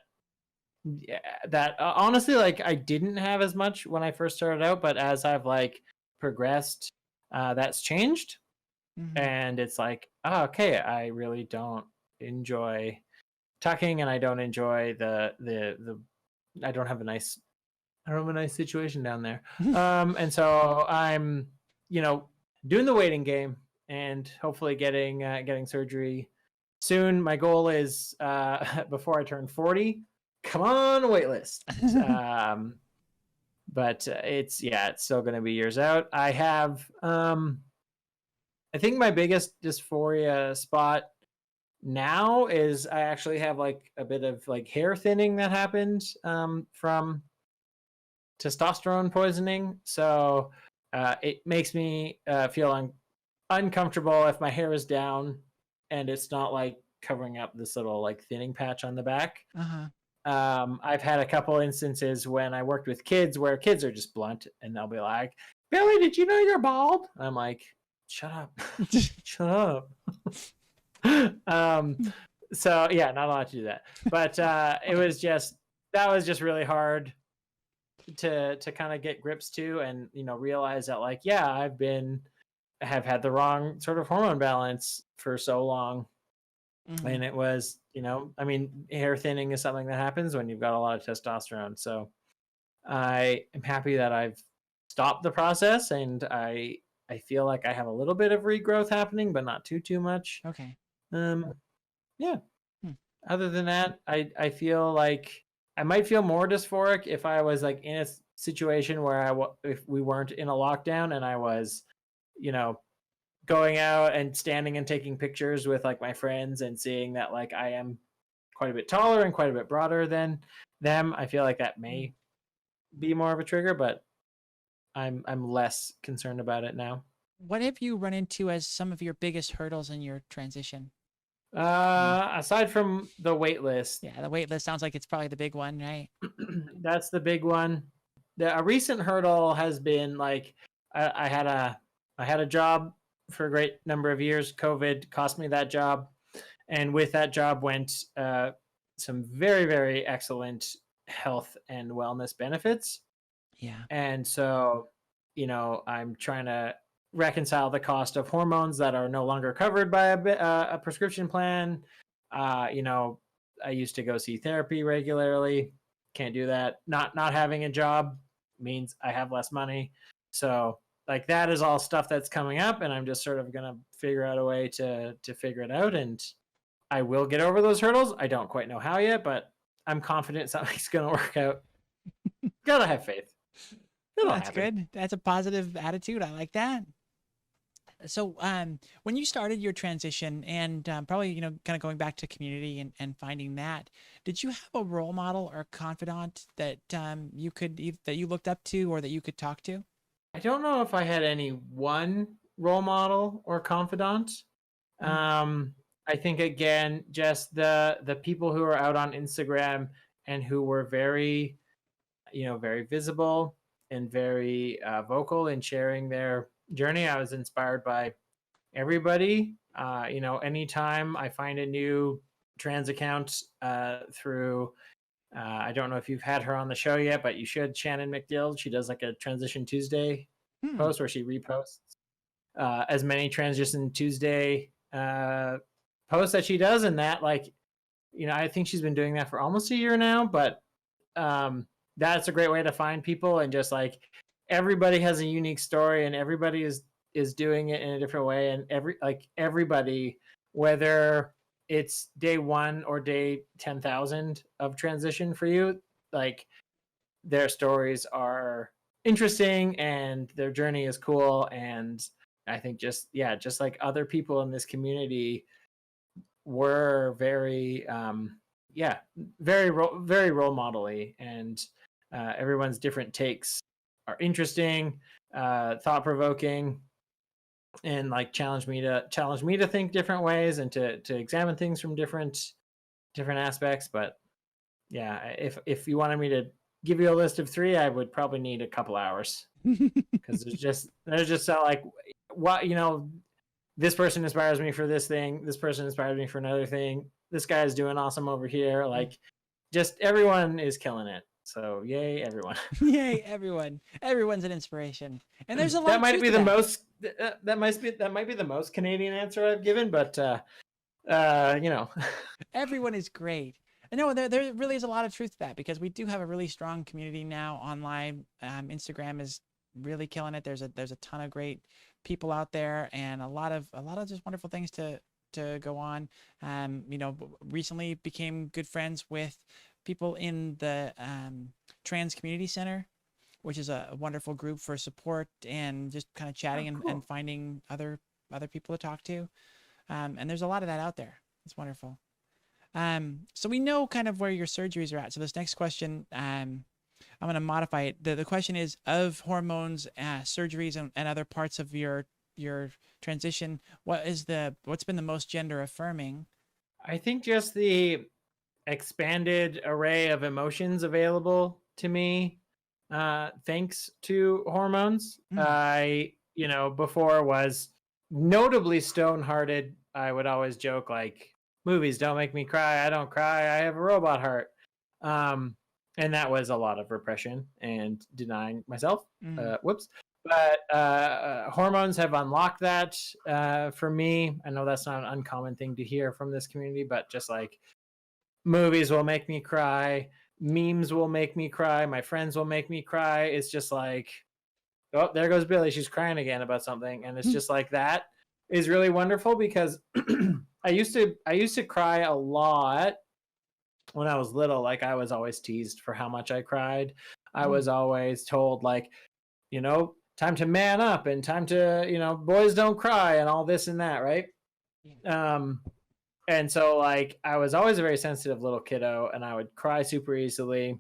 yeah, that honestly, like, I didn't have as much when I first started out, but as I've like progressed, that's changed,
Mm-hmm.
and it's like, oh, okay, I really don't enjoy tucking, and I don't enjoy the I don't have a nice situation down there. And so I'm, doing the waiting game and hopefully getting surgery soon. My goal is before I turn 40. Come on, waitlist. But it's still going to be years out. I have, I think my biggest dysphoria spot now is I actually have like a bit of like hair thinning that happened from testosterone poisoning. So it makes me feel uncomfortable if my hair is down and it's not like covering up this little like thinning patch on the back.
Uh-huh.
I've had a couple instances when I worked with kids where kids are just blunt and they'll be like, Billy, did you know you're bald? I'm like, shut up. Shut up. So yeah, not allowed to do that. But that was just really hard to kind of get grips to, and realize that, like, yeah, have had the wrong sort of hormone balance for so long.
Mm-hmm.
And it was, I mean, hair thinning is something that happens when you've got a lot of testosterone. So I am happy that I've stopped the process, and I feel like I have a little bit of regrowth happening, but not too much.
Okay.
Yeah. Other than that, I feel like I might feel more dysphoric if I was like in a situation where if we weren't in a lockdown and I was, going out and standing and taking pictures with like my friends and seeing that like I am quite a bit taller and quite a bit broader than them. I feel like that may be more of a trigger, but I'm less concerned about it now.
What have you run into as some of your biggest hurdles in your transition?
Aside from the wait list.
Yeah, the wait list sounds like it's probably the big one, right?
That's the big one. A recent hurdle has been like I had a job for a great number of years. COVID cost me that job, and with that job went some very, very excellent health and wellness benefits.
Yeah.
And so, I'm trying to reconcile the cost of hormones that are no longer covered by a prescription plan. I used to go see therapy regularly. Can't do that. Not having a job means I have less money. So like that is all stuff that's coming up, and I'm just sort of gonna figure out a way to figure it out, and I will get over those hurdles. I don't quite know how yet, but I'm confident something's gonna work out. Gotta have faith.
That's good. That's a positive attitude. I like that. So, when you started your transition, and probably kind of going back to community and finding that, did you have a role model or confidant that that you looked up to or that you could talk to?
I don't know if I had any one role model or confidant. I think again, just the people who are out on Instagram and who were very, very visible and very vocal in sharing their journey. I was inspired by everybody. Anytime I find a new trans account through, I don't know if you've had her on the show yet, but you should. Shannon McDill. She does like a Transition Tuesday post where she reposts as many Transition Tuesday posts that she does, and that, like, I think she's been doing that for almost a year now. But that's a great way to find people, and just like everybody has a unique story, and everybody is doing it in a different way, and everybody, whether it's day 1 or day 10,000 of transition for you, like their stories are interesting and their journey is cool. And I think just like other people in this community were very very role model-y, and everyone's different takes are interesting, thought provoking, and like challenge me to think different ways and to examine things from different aspects. But yeah, if you wanted me to give you a list of 3, I would probably need a couple hours, because there's just so like, what, this person inspires me for this thing, this person inspires me for another thing, this guy is doing awesome over here, like, just everyone is killing it. So yay, everyone.
Yay, everyone. Everyone's an inspiration. And there's a lot
That
of
might
truth
be
to
the
that.
most that might be the most Canadian answer I've given, but
Everyone is great. And no, there really is a lot of truth to that, because we do have a really strong community now online. Instagram is really killing it. There's a ton of great people out there, and a lot of just wonderful things to go on. Recently became good friends with people in the Trans Community Center, which is a wonderful group for support and just kind of chatting
cool.
and finding other people to talk to. And there's a lot of that out there. It's wonderful. So we know kind of where your surgeries are at. So this next question, I'm going to modify it. The question is, of hormones, surgeries, and other parts of your transition, what's been the most gender affirming?
I think just the expanded array of emotions available to me, thanks to hormones. I, before was notably stone-hearted. I would always joke like, movies don't make me cry. I don't cry. I have a robot heart. And that was a lot of repression and denying myself. Whoops. But hormones have unlocked that for me. I know that's not an uncommon thing to hear from this community, but just like, movies will make me cry. Memes will make me cry. My friends will make me cry. It's just like, oh, there goes Billie. She's crying again about something. And it's just like, that is really wonderful, because I used to cry a lot when I was little. Like, I was always teased for how much I cried. I was always told, like, time to man up and time to, boys don't cry and all this and that, right? And so, like, I was always a very sensitive little kiddo, and I would cry super easily.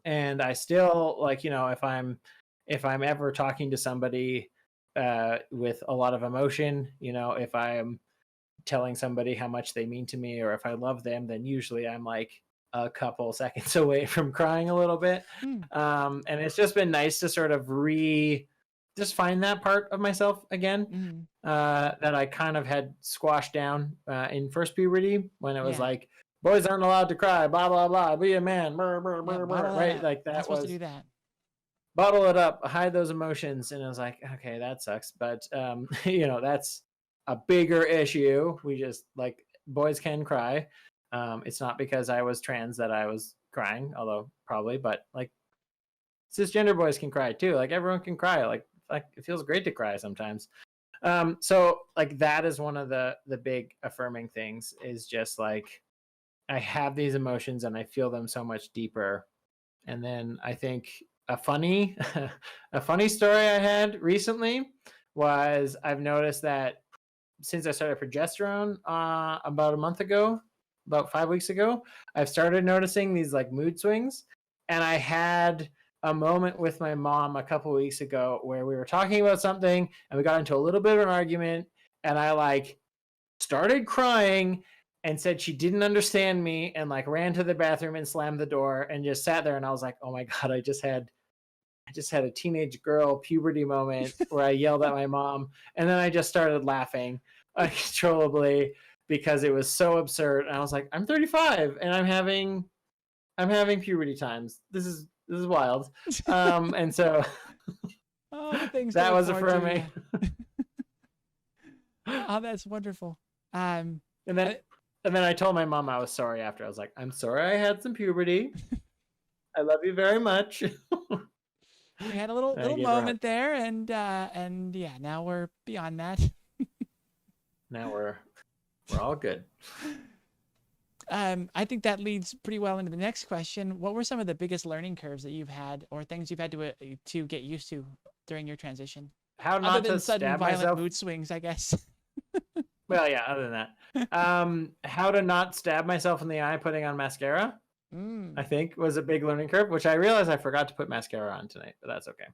And I still, like, if I'm ever talking to somebody with a lot of emotion, if I'm telling somebody how much they mean to me, or if I love them, then usually I'm like a couple seconds away from crying a little bit. And it's just been nice to sort of just find that part of myself again, that I kind of had squashed down in first puberty, when it was like, boys aren't allowed to cry, blah blah blah, be a man, right? Like, that was
supposed to do that.
Bottle it up, hide those emotions. And I was like, okay, that sucks, but that's a bigger issue. We just, like, boys can cry. It's not because I was trans that I was crying, although probably, but like, cisgender boys can cry too. Like, everyone can cry. Like it feels great to cry sometimes. So like, that is one of the big affirming things, is just like, I have these emotions and I feel them so much deeper. And then I think a funny story I had recently was, I've noticed that since I started progesterone about a month ago, about 5 weeks ago, I've started noticing these like mood swings. And I had a moment with my mom a couple weeks ago where we were talking about something and we got into a little bit of an argument, and I like started crying and said she didn't understand me, and like ran to the bathroom and slammed the door and just sat there. And I was like, oh my God, I just had a teenage girl puberty moment where I yelled at my mom, and then I just started laughing uncontrollably because it was so absurd. And I was like, I'm 35 and I'm having puberty times. This is wild. And so that was affirming.
Oh, that's wonderful.
And then I told my mom I was sorry after. I was like, I'm sorry I had some puberty. I love you very much.
We had a little moment there, and yeah, now we're beyond that.
Now we're all good.
I think that leads pretty well into the next question. What were some of the biggest learning curves that you've had, or things you've had to get used to during your transition?
How not
other than
to
sudden
stab
violent
myself?
mood swings, I guess.
Well, yeah, other than that. How to not stab myself in the eye putting on mascara.
Mm.
I think was a big learning curve, which I realized I forgot to put mascara on tonight, but that's okay.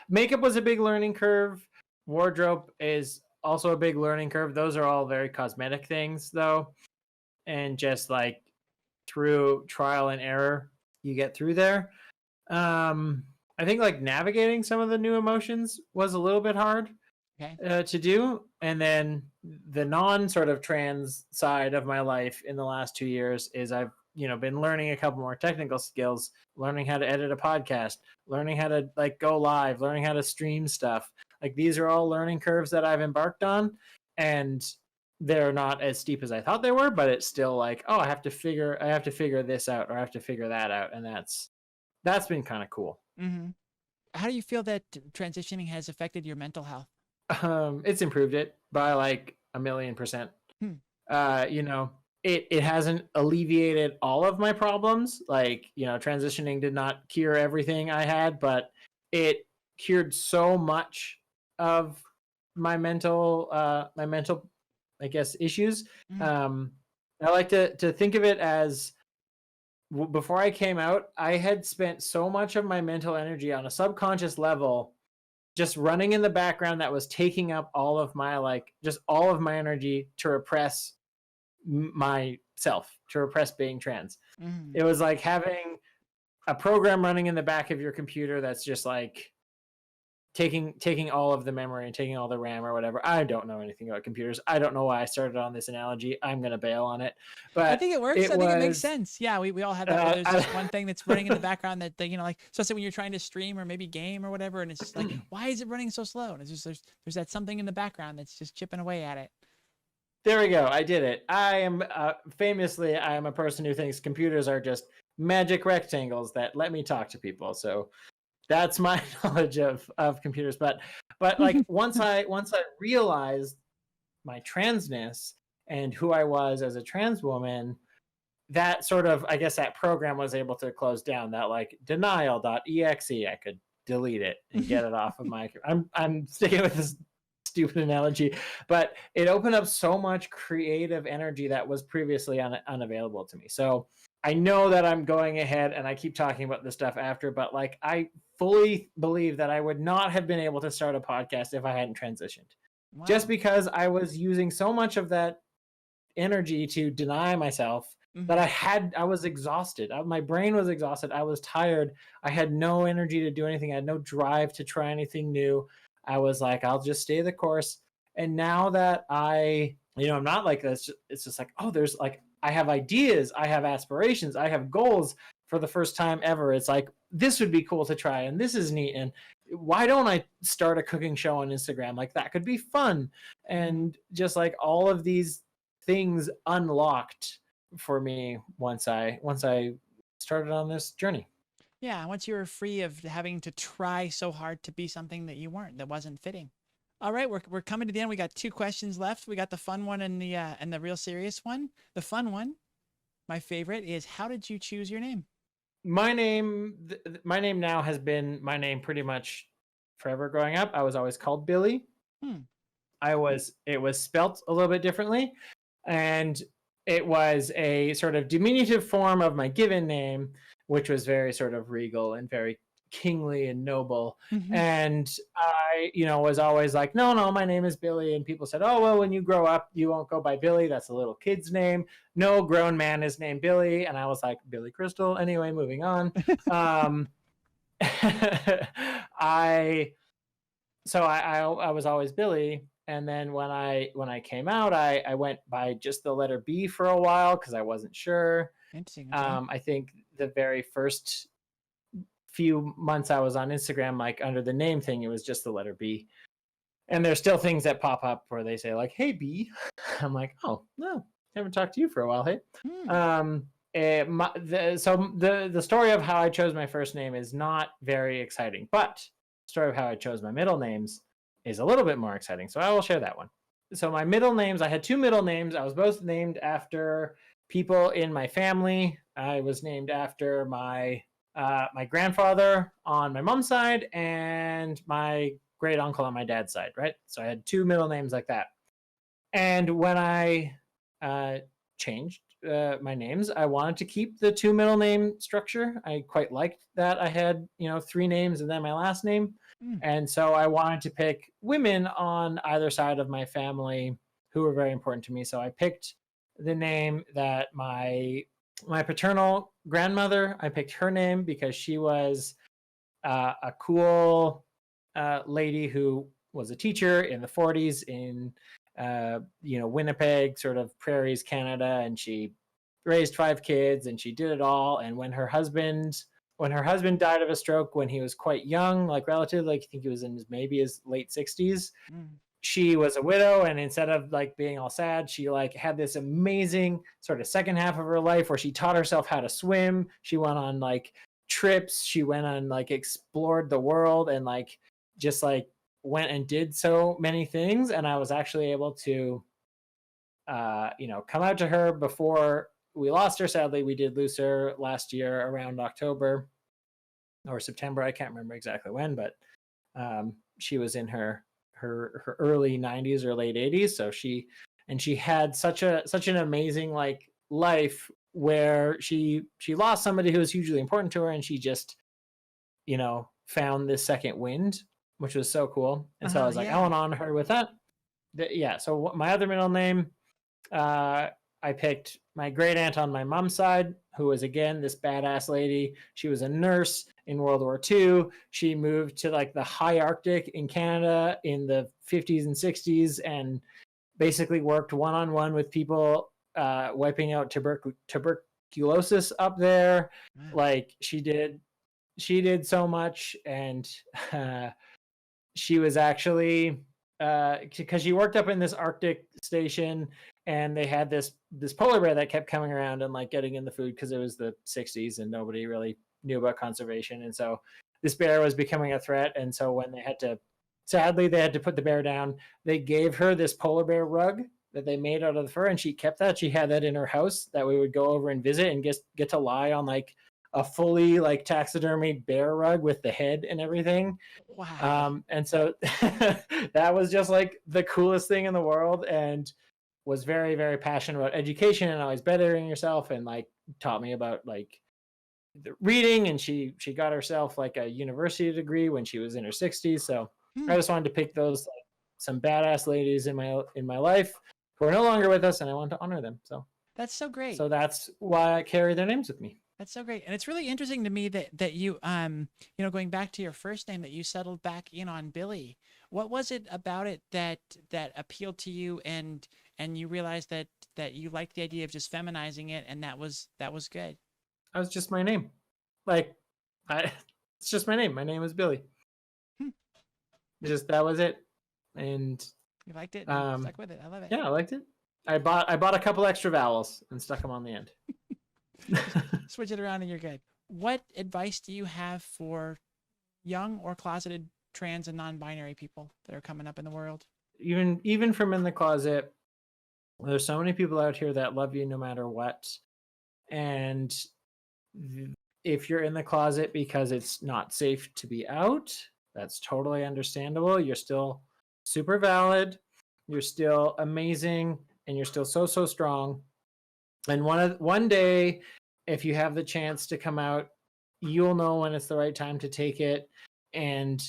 Makeup was a big learning curve. Wardrobe is also a big learning curve. Those are all very cosmetic things though. And just like through trial and error, you get through there. I think like navigating some of the new emotions was a little bit hard
Okay.
to do. And then the non sort of trans side of my life in the last 2 years is I've, been learning a couple more technical skills, learning how to edit a podcast, learning how to like go live, learning how to stream stuff. Like these are all learning curves that I've embarked on, and they're not as steep as I thought they were, but it's still like, oh, I have to figure this out, or I have to figure that out. And that's been kind of cool.
Mm-hmm. How do you feel that transitioning has affected your mental health?
It's improved it by like 1,000,000%.
Hmm.
It hasn't alleviated all of my problems. Like, transitioning did not cure everything I had, but it cured so much of my mental, I guess, issues.
Mm.
I like to think of it as before I came out, I had spent so much of my mental energy on a subconscious level just running in the background that was taking up all of my all of my energy to repress myself, to repress being trans.
Mm.
It was like having a program running in the back of your computer that's just like taking all of the memory and taking all the RAM or whatever. I don't know anything about computers. I don't know why I started on this analogy. I'm gonna bail on it, but
I think it works. I think it makes sense. Yeah, we all have that where there's just one thing that's running in the background that like, especially when you're trying to stream or maybe game or whatever, and it's just like, why is it running so slow? And it's just there's that something in the background that's just chipping away at it.
There we go. I did it. I am famously, I am a person who thinks computers are just magic rectangles that let me talk to people. So that's my knowledge of computers. But like once I realized my transness and who I was as a trans woman, that sort of, I guess that program was able to close down. That like denial.exe, I could delete it and get it off of my. I'm sticking with this stupid analogy, but it opened up so much creative energy that was previously unavailable to me. So I know that I'm going ahead and I keep talking about this stuff after, but like I fully believe that I would not have been able to start a podcast if I hadn't transitioned.
Wow.
Just because I was using so much of that energy to deny myself that I was exhausted. My brain was exhausted. I was tired. I had no energy to do anything. I had no drive to try anything new. I was like, I'll just stay the course. And now that I'm not like this, it's just like, oh, there's like, I have ideas, I have aspirations, I have goals for the first time ever. It's like, this would be cool to try, and this is neat. And why don't I start a cooking show on Instagram? Like that could be fun. And just like all of these things unlocked for me once I started on this journey.
Yeah, once you were free of having to try so hard to be something that you weren't, that wasn't fitting. All right, we're coming to the end. We got 2 questions left. We got the fun one and the real serious one. The fun one, my favorite, is how did you choose your name?
My name now has been my name pretty much forever growing up. I was always called Billie. It was spelt a little bit differently, and it was a sort of diminutive form of my given name, which was very sort of regal and very kingly and noble. And I, was always like, no, my name is Billie. And people said, oh, well, when you grow up, you won't go by Billie. That's a little kid's name. No grown man is named Billie. And I was like, Billie Crystal. Anyway, moving on. I was always Billie. And then when I came out, I went by just the letter B for a while because I wasn't sure.
Interesting. Okay.
I think the very first few months I was on Instagram, like under the name thing, it was just the letter B. And there's still things that pop up where they say like, "Hey B," I'm like, "Oh no, haven't talked to you for a while." Hey, the story of how I chose my first name is not very exciting, but the story of how I chose my middle names is a little bit more exciting. So I will share that one. So my middle names, I had 2 middle names. I was both named after people in my family. I was named after my grandfather on my mom's side and my great uncle on my dad's side, right? So I had 2 middle names like that. And when I changed my names, I wanted to keep the 2 middle name structure. I quite liked that I had, 3 names and then my last name.
Mm.
And so I wanted to pick women on either side of my family who were very important to me. So I picked the name that my paternal grandmother, I picked her name because she was a cool lady who was a teacher in the 40s in Winnipeg, sort of prairies, Canada, and she raised 5 kids and she did it all. And when her husband died of a stroke when he was quite young, like relatively, like I think he was in maybe his late 60s, she was a widow, and instead of like being all sad, she like had this amazing sort of second half of her life where she taught herself how to swim. She went on like trips, she went on like explored the world, and like just like went and did so many things. And I was actually able to come out to her before we lost her. Sadly, we did lose her last year around October or September, I can't remember exactly when, but she was in her early 90s or late 80s. So she had such an amazing like life where she lost somebody who was hugely important to her, and she just found this second wind, which was so cool. And so I was like, I want to honor her with that. Yeah. So my other middle name, I picked my great aunt on my mom's side, who was again this badass lady. She was a nurse in World War II. She moved to like the high Arctic in Canada in the 50s and 60s and basically worked one-on-one with people wiping out tuberculosis up there.
Wow.
Like she did so much. And she was actually because she worked up in this Arctic station, and they had this polar bear that kept coming around and like getting in the food because it was the 60s and nobody really knew about conservation. And so this bear was becoming a threat. And so when they had to put the bear down, they gave her this polar bear rug that they made out of the fur, and she kept that. She had that in her house that we would go over and visit and get to lie on like a fully like taxidermied bear rug with the head and everything.
Wow.
And so that was just like the coolest thing in the world, and was very, very passionate about education and always bettering yourself, and like taught me about like the reading. And she got herself like a university degree when she was in her 60s. So I just wanted to pick those like, some badass ladies in my life who are no longer with us, and I want to honor them. So
That's so great.
So that's why I carry their names with me.
That's so great. And it's really interesting to me that you, going back to your first name, that you settled back in on Billie. What was it about it that appealed to you, and you realized that you liked the idea of just feminizing it, and that was good?
That was just my name. It's just my name. My name is Billie. That was it. And
you liked it and stuck with it. I love it.
Yeah, I liked it. I bought a couple extra vowels and stuck them on the end.
Switch it around and you're good. What advice do you have for young or closeted trans and non-binary people that are coming up in the world?
Even from in the closet, there's so many people out here that love you no matter what. And if you're in the closet because it's not safe to be out, that's totally understandable. You're still super valid. You're still amazing, and you're still so strong. And one day, if you have the chance to come out, you'll know when it's the right time to take it, and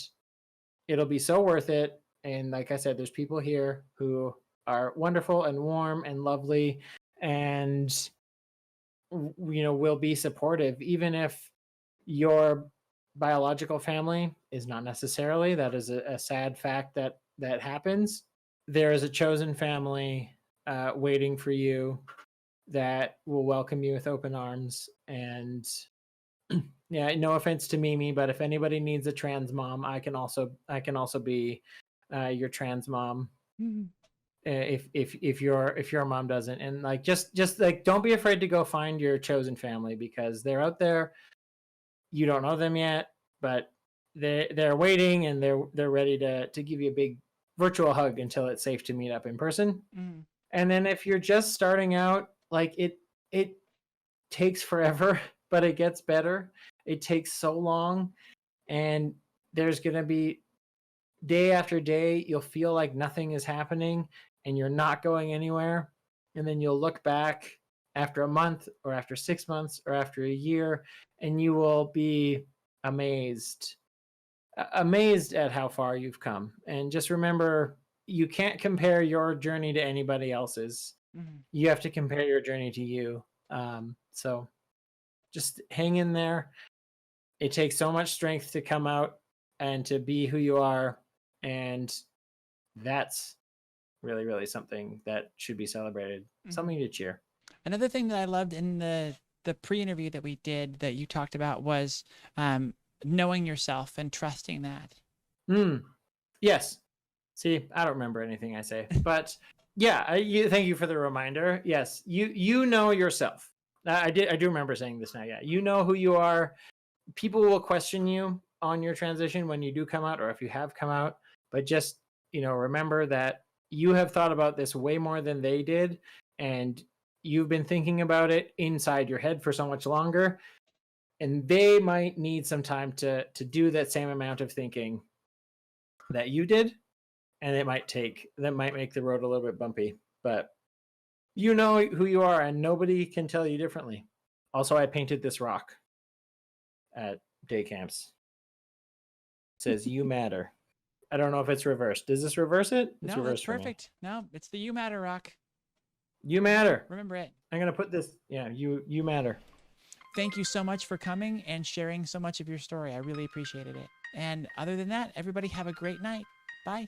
it'll be so worth it. And like I said, there's people here who are wonderful and warm and lovely, and will be supportive, even if your biological family is not necessarily. That is a sad fact that happens. There is a chosen family waiting for you that will welcome you with open arms. And yeah, no offense to Mimi, but if anybody needs a trans mom, I can also be your trans mom.
Mm-hmm.
If your mom doesn't. And like just like don't be afraid to go find your chosen family, because they're out there. You don't know them yet, but they're waiting, and they're ready to give you a big virtual hug until it's safe to meet up in person.
Mm.
And then if you're just starting out, like it takes forever, but it gets better. It takes so long, and there's going to be day after day, you'll feel like nothing is happening and you're not going anywhere. And then you'll look back after a month or after 6 months or after a year, and you will be amazed at how far you've come. And just remember, you can't compare your journey to anybody else's.
Mhm.
You have to compare your journey to you. So just hang in there. It takes so much strength to come out and to be who you are. And that's really, really something that should be celebrated,
Mhm.
something to cheer.
Another thing that I loved in the pre-interview that we did that you talked about was knowing yourself and trusting that.
Yes. See, I don't remember anything I say, but yeah, thank you for the reminder. Yes, you know yourself. I do remember saying this now. Yeah, you know who you are. People will question you on your transition when you do come out, or if you have come out, but just remember that you have thought about this way more than they did, and you've been thinking about it inside your head for so much longer, and they might need some time to do that same amount of thinking that you did, and that might make the road a little bit bumpy, but you know who you are and nobody can tell you differently. Also, I painted this rock at day camps. It says you matter. I don't know if it's reversed. Does this reverse it? It's
No, that's
reversed for me.
perfect. No, it's the You Matter rock.
You matter.
Remember it.
I'm gonna put this. Yeah, you matter.
Thank you so much for coming and sharing so much of your story. I really appreciated it. And other than that, everybody have a great night. Bye.